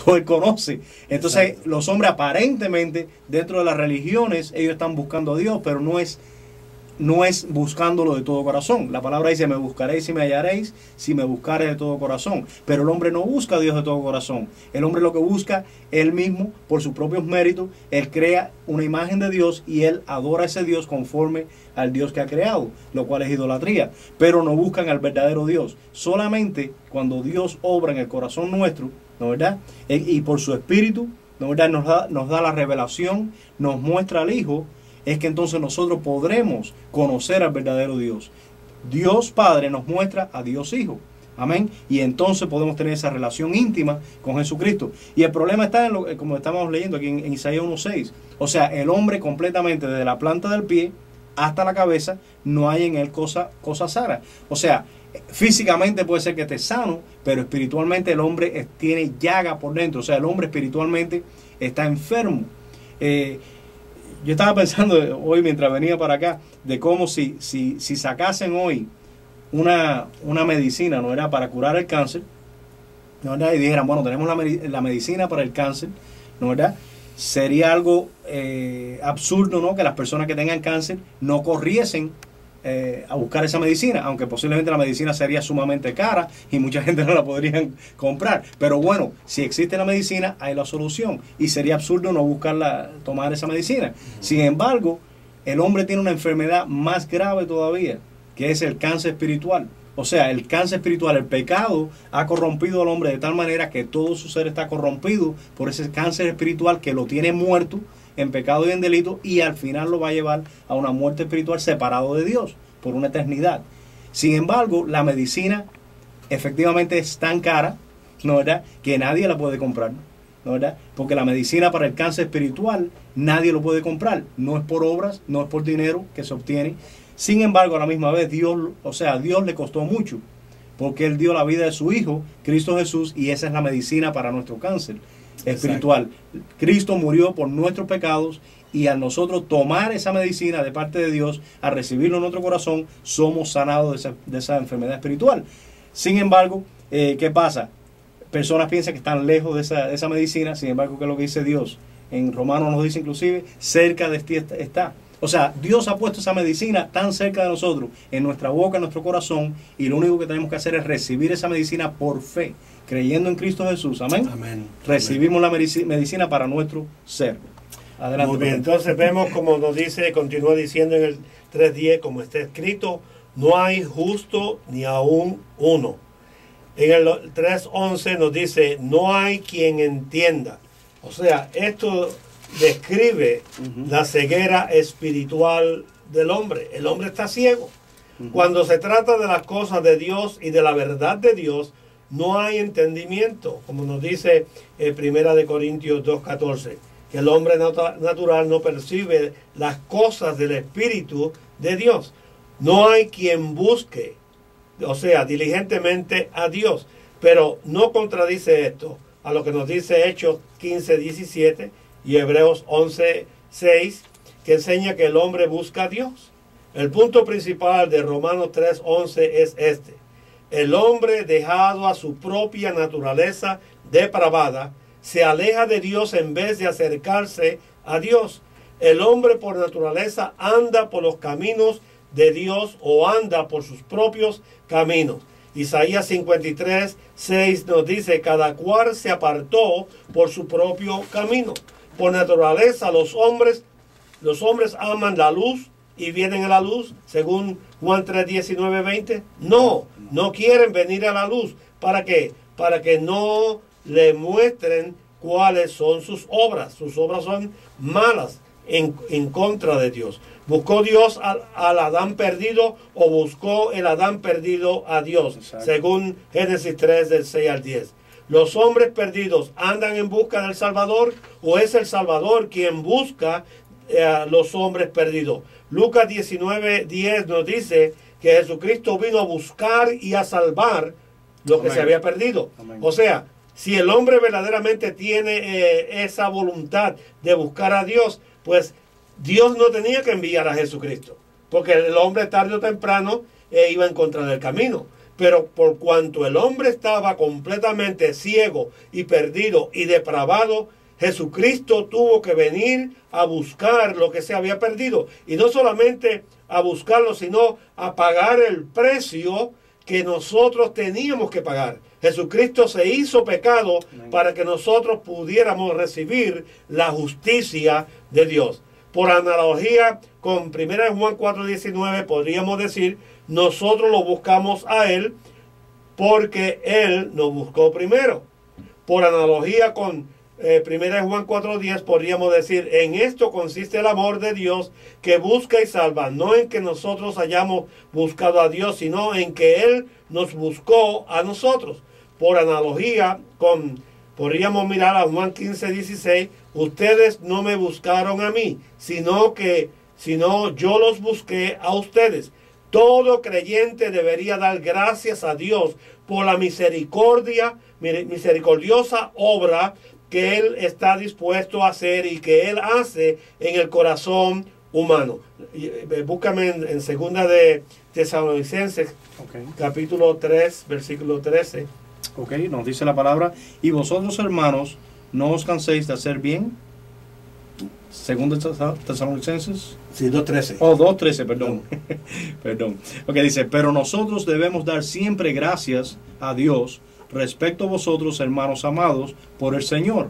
todo Él conoce. Entonces, los hombres aparentemente, dentro de las religiones, ellos están buscando a Dios, pero no es buscándolo de todo corazón. La palabra dice, me buscaréis y me hallaréis si me buscareis de todo corazón. Pero el hombre no busca a Dios de todo corazón. El hombre lo que busca, él mismo, por sus propios méritos, él crea una imagen de Dios y él adora a ese Dios conforme al Dios que ha creado, lo cual es idolatría. Pero no buscan al verdadero Dios. Solamente cuando Dios obra en el corazón nuestro, ¿no verdad? Y por su Espíritu, ¿no verdad? Nos da la revelación, nos muestra al Hijo, es que entonces nosotros podremos conocer al verdadero Dios. Dios Padre nos muestra a Dios Hijo. Amén. Y entonces podemos tener esa relación íntima con Jesucristo. Y el problema está en lo como estamos leyendo aquí en Isaías 1:6. O sea, el hombre completamente desde la planta del pie hasta la cabeza, no hay en él cosa sana. O sea, físicamente puede ser que esté sano, pero espiritualmente el hombre tiene llaga por dentro. O sea, el hombre espiritualmente está enfermo. Yo estaba pensando hoy mientras venía para acá de cómo si sacasen hoy una medicina, ¿no era?, para curar el cáncer, ¿no era?, y dijeran, bueno, tenemos la medicina para el cáncer, ¿no era?, sería algo absurdo, ¿no?, que las personas que tengan cáncer no corriesen a buscar esa medicina, aunque posiblemente la medicina sería sumamente cara y mucha gente no la podrían comprar. Pero bueno, si existe la medicina, hay la solución y sería absurdo no tomar esa medicina. Sin embargo, el hombre tiene una enfermedad más grave todavía, que es el cáncer espiritual. O sea, el cáncer espiritual, el pecado ha corrompido al hombre de tal manera que todo su ser está corrompido por ese cáncer espiritual que lo tiene muerto en pecado y en delito, y al final lo va a llevar a una muerte espiritual separado de Dios por una eternidad. Sin embargo, la medicina efectivamente es tan cara, ¿no verdad?, que nadie la puede comprar, ¿no verdad?, porque la medicina para el cáncer espiritual nadie lo puede comprar, no es por obras, no es por dinero que se obtiene. Sin embargo, a la misma vez, a Dios le costó mucho, porque Él dio la vida de su Hijo, Cristo Jesús, y esa es la medicina para nuestro cáncer espiritual. Exacto. Cristo murió por nuestros pecados, y al nosotros tomar esa medicina de parte de Dios, a recibirlo en nuestro corazón, somos sanados de esa enfermedad espiritual. Sin embargo, ¿qué pasa? Personas piensan que están lejos de esa medicina. Sin embargo, ¿qué es lo que dice Dios? En Romanos nos dice inclusive, cerca de ti está. O sea, Dios ha puesto esa medicina tan cerca de nosotros, en nuestra boca, en nuestro corazón, y lo único que tenemos que hacer es recibir esa medicina por fe, creyendo en Cristo Jesús. Amén. Amén. Recibimos la medicina para nuestro ser. Adelante. Muy bien, entonces vemos como nos dice, continúa diciendo en el 3:10, como está escrito, no hay justo ni aún uno. En el 3:11 nos dice, no hay quien entienda. O sea, esto describe la ceguera espiritual del hombre. El hombre está ciego. Cuando se trata de las cosas de Dios y de la verdad de Dios, no hay entendimiento, como nos dice 1 Corintios 2:14, que el hombre natural no percibe las cosas del Espíritu de Dios. No hay quien busque, o sea, diligentemente a Dios. Pero no contradice esto a lo que nos dice Hechos 15:17 y Hebreos 11:6, que enseña que el hombre busca a Dios. El punto principal de Romanos 3:11 es este: el hombre, dejado a su propia naturaleza depravada, se aleja de Dios en vez de acercarse a Dios. El hombre por naturaleza anda por los caminos de Dios o anda por sus propios caminos. Isaías 53:6 nos dice, cada cual se apartó por su propio camino. Por naturaleza los hombres aman la luz y vienen a la luz, según Juan 3:19-20. No quieren venir a la luz. ¿Para qué? Para que no le muestren cuáles son sus obras. Sus obras son malas, en contra de Dios. ¿Buscó Dios al Adán perdido o buscó el Adán perdido a Dios? Exacto. Según Génesis 3, del 6 al 10. ¿Los hombres perdidos andan en busca del Salvador o es el Salvador quien busca a los hombres perdidos? Lucas 19:10 nos dice que Jesucristo vino a buscar y a salvar lo que se había perdido. Amén. O sea, si el hombre verdaderamente tiene esa voluntad de buscar a Dios, pues Dios no tenía que enviar a Jesucristo, porque el hombre tarde o temprano iba en contra del camino. Pero por cuanto el hombre estaba completamente ciego y perdido y depravado, Jesucristo tuvo que venir a buscar lo que se había perdido. Y no solamente a buscarlo, sino a pagar el precio que nosotros teníamos que pagar. Jesucristo se hizo pecado para que nosotros pudiéramos recibir la justicia de Dios. Por analogía con 1 Juan 4:19 podríamos decir, nosotros lo buscamos a Él porque Él nos buscó primero. Por analogía con 1 Juan 4:10 podríamos decir, en esto consiste el amor de Dios que busca y salva, no en que nosotros hayamos buscado a Dios, sino en que Él nos buscó a nosotros. Por analogía podríamos mirar a Juan 15:16, ustedes no me buscaron a mí, sino yo los busqué a ustedes. Todo creyente debería dar gracias a Dios por la misericordiosa obra que Él está dispuesto a hacer y que Él hace en el corazón humano. Búscame en segunda de Tesalonicenses, capítulo 3, versículo 13. Ok, nos dice la palabra, y vosotros hermanos, no os canséis de hacer bien. Segunda Tesalonicenses. Sí, 2:13. Oh, 2:13, perdón. Perdón. Ok, dice, pero nosotros debemos dar siempre gracias a Dios respecto a vosotros, hermanos amados, por el Señor,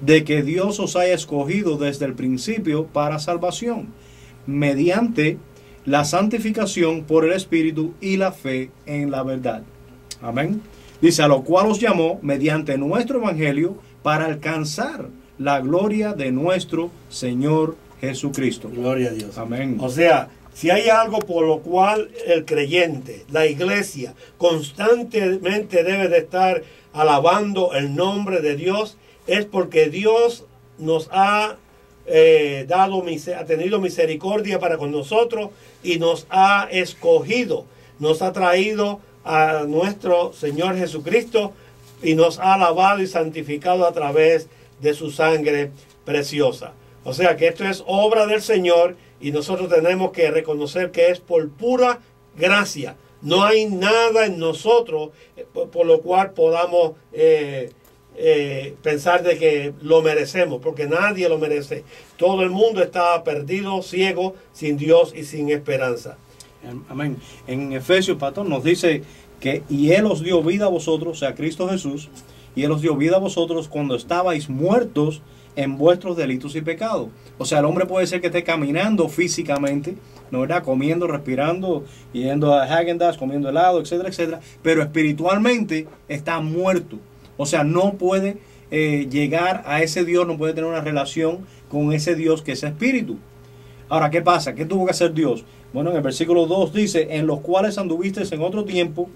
de que Dios os haya escogido desde el principio para salvación, mediante la santificación por el Espíritu y la fe en la verdad. Amén. Dice, a lo cual os llamó mediante nuestro Evangelio para alcanzar la gloria de nuestro Señor Jesucristo. Gloria a Dios. Amén. O sea, si hay algo por lo cual el creyente, la iglesia, constantemente debe de estar alabando el nombre de Dios, es porque Dios nos ha tenido misericordia para con nosotros y nos ha escogido, nos ha traído a nuestro Señor Jesucristo y nos ha lavado y santificado a través de su sangre preciosa. O sea que esto es obra del Señor y nosotros tenemos que reconocer que es por pura gracia. No hay nada en nosotros por lo cual podamos pensar de que lo merecemos, porque nadie lo merece. Todo el mundo está perdido, ciego, sin Dios y sin esperanza. Amén. En Efesios, pastor, nos dice que y Él os dio vida a vosotros, o sea, Cristo Jesús, y Él os dio vida a vosotros cuando estabais muertos en vuestros delitos y pecados. O sea, el hombre puede ser que esté caminando físicamente, ¿no verdad? Comiendo, respirando, yendo a Häagen-Dazs, comiendo helado, etcétera, etcétera, pero espiritualmente está muerto. O sea, no puede llegar a ese Dios, no puede tener una relación con ese Dios que es espíritu. Ahora, ¿qué pasa? ¿Qué tuvo que hacer Dios? Bueno, en el versículo 2 dice, en los cuales anduvisteis en otro tiempo.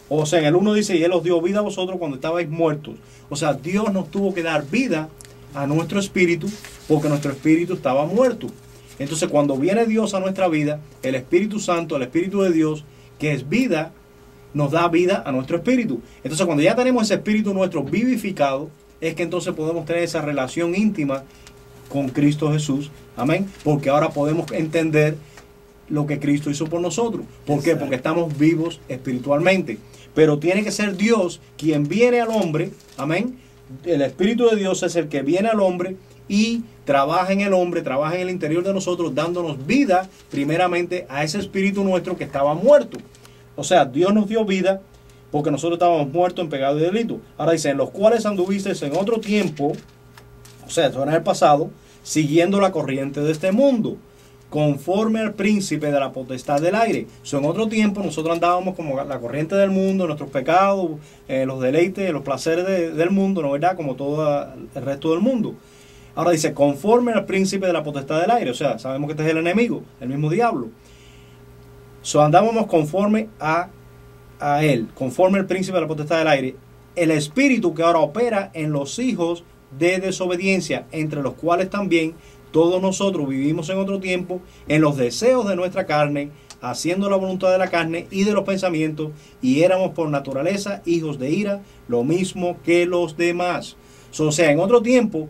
O sea, en el 1 dice, y Él os dio vida a vosotros cuando estabais muertos. O sea, Dios nos tuvo que dar vida a nuestro espíritu porque nuestro espíritu estaba muerto. Entonces, cuando viene Dios a nuestra vida, el Espíritu Santo, el Espíritu de Dios, que es vida, nos da vida a nuestro espíritu. Entonces, cuando ya tenemos ese espíritu nuestro vivificado, es que entonces podemos tener esa relación íntima con Cristo Jesús. Amén. Porque ahora podemos entender lo que Cristo hizo por nosotros. ¿Por qué? Porque estamos vivos espiritualmente. Pero tiene que ser Dios quien viene al hombre. Amén. El Espíritu de Dios es el que viene al hombre y trabaja en el hombre, trabaja en el interior de nosotros, dándonos vida primeramente a ese espíritu nuestro que estaba muerto. O sea, Dios nos dio vida porque nosotros estábamos muertos en pecado y delito. Ahora dice, en los cuales anduvisteis en otro tiempo, o sea, esto en el pasado, siguiendo la corriente de este mundo, conforme al príncipe de la potestad del aire. So, en otro tiempo nosotros andábamos como la corriente del mundo, nuestros pecados, los deleites, los placeres del mundo, ¿no verdad? Como todo el resto del mundo. Ahora dice, conforme al príncipe de la potestad del aire. O sea, sabemos que este es el enemigo, el mismo diablo. So, andábamos conforme a él, conforme al príncipe de la potestad del aire. El espíritu que ahora opera en los hijos de desobediencia, entre los cuales también todos nosotros vivimos en otro tiempo, en los deseos de nuestra carne, haciendo la voluntad de la carne y de los pensamientos, y éramos por naturaleza hijos de ira, lo mismo que los demás. O sea, en otro tiempo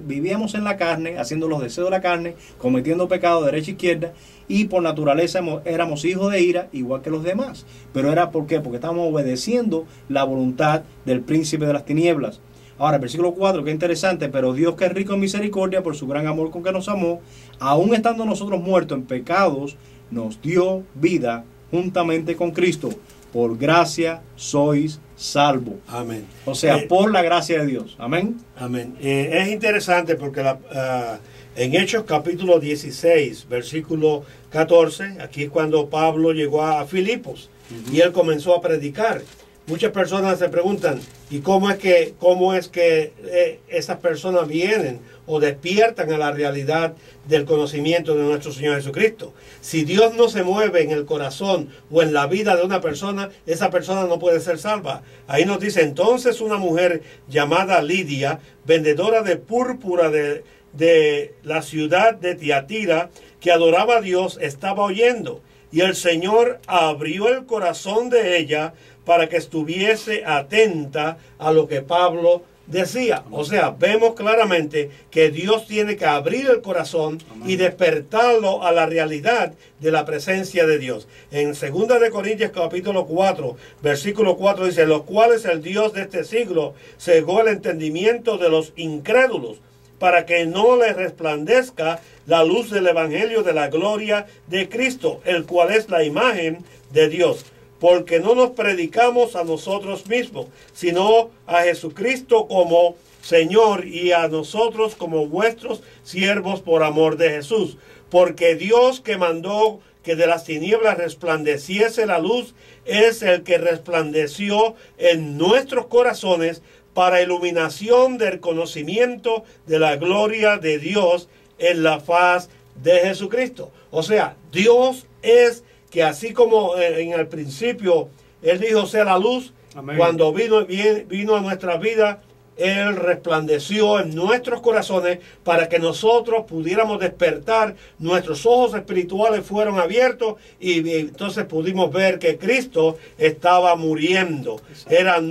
vivíamos en la carne, haciendo los deseos de la carne, cometiendo pecado de derecha e izquierda, y por naturaleza éramos hijos de ira, igual que los demás. Pero era ¿por qué? Porque estábamos obedeciendo la voluntad del príncipe de las tinieblas. Ahora, el versículo 4, que interesante: pero Dios, que es rico en misericordia, por su gran amor con que nos amó, aun estando nosotros muertos en pecados, nos dio vida juntamente con Cristo. Por gracia sois salvos. Amén. O sea, por la gracia de Dios. Amén. Amén. Es interesante porque en Hechos capítulo 16, versículo 14, aquí es cuando Pablo llegó a Filipos y él comenzó a predicar. Muchas personas se preguntan, ¿y cómo es que esas personas vienen o despiertan a la realidad del conocimiento de nuestro Señor Jesucristo? Si Dios no se mueve en el corazón o en la vida de una persona, esa persona no puede ser salva. Ahí nos dice: entonces una mujer llamada Lidia, vendedora de púrpura de la ciudad de Tiatira, que adoraba a Dios, estaba oyendo, y el Señor abrió el corazón de ella para que estuviese atenta a lo que Pablo decía. O sea, vemos claramente que Dios tiene que abrir el corazón y despertarlo a la realidad de la presencia de Dios. En 2 de Corintios capítulo 4, versículo 4 dice: los cuales el Dios de este siglo cegó el entendimiento de los incrédulos, para que no les resplandezca la luz del evangelio de la gloria de Cristo, el cual es la imagen de Dios. Porque no nos predicamos a nosotros mismos, sino a Jesucristo como Señor, y a nosotros como vuestros siervos por amor de Jesús. Porque Dios, que mandó que de las tinieblas resplandeciese la luz, es el que resplandeció en nuestros corazones para iluminación del conocimiento de la gloria de Dios en la faz de Jesucristo. O sea, Dios es que así como en el principio Él dijo sea la luz, amén, cuando vino a nuestra vida, Él resplandeció en nuestros corazones para que nosotros pudiéramos despertar, nuestros ojos espirituales fueron abiertos y entonces pudimos ver que Cristo estaba muriendo. Era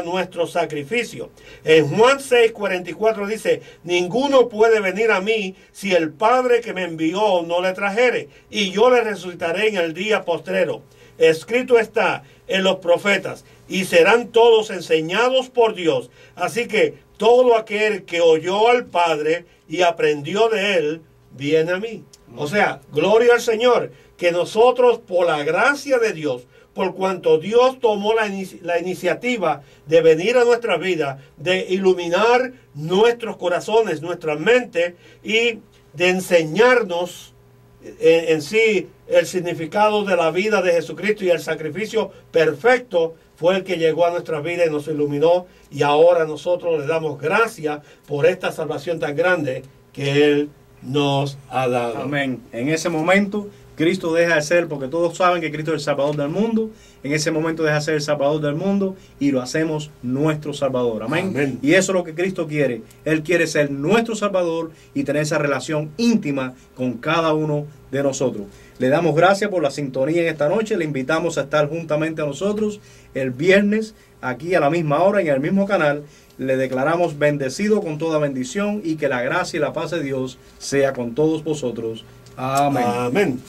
nuestro sacrificio. En Juan 6:44 dice: ninguno puede venir a mí si el Padre que me envió no le trajere, y yo le resucitaré en el día postrero. Escrito está en los profetas: y serán todos enseñados por Dios. Así que todo aquel que oyó al Padre y aprendió de Él, viene a mí. O sea, gloria al Señor, que nosotros, por la gracia de Dios, por cuanto Dios tomó la iniciativa de venir a nuestra vida, de iluminar nuestros corazones, nuestra mente, y de enseñarnos en sí el significado de la vida de Jesucristo y el sacrificio perfecto, fue el que llegó a nuestra vida y nos iluminó, y ahora nosotros le damos gracias por esta salvación tan grande que Él nos ha dado. Amén. En ese momento Cristo deja de ser, porque todos saben que Cristo es el Salvador del mundo, en ese momento deja de ser el Salvador del mundo y lo hacemos nuestro Salvador. Amén. Amén. Y eso es lo que Cristo quiere. Él quiere ser nuestro Salvador y tener esa relación íntima con cada uno de nosotros. Le damos gracias por la sintonía en esta noche. Le invitamos a estar juntamente a nosotros el viernes, aquí a la misma hora, en el mismo canal. Le declaramos bendecido con toda bendición, y que la gracia y la paz de Dios sea con todos vosotros. Amén. Amén.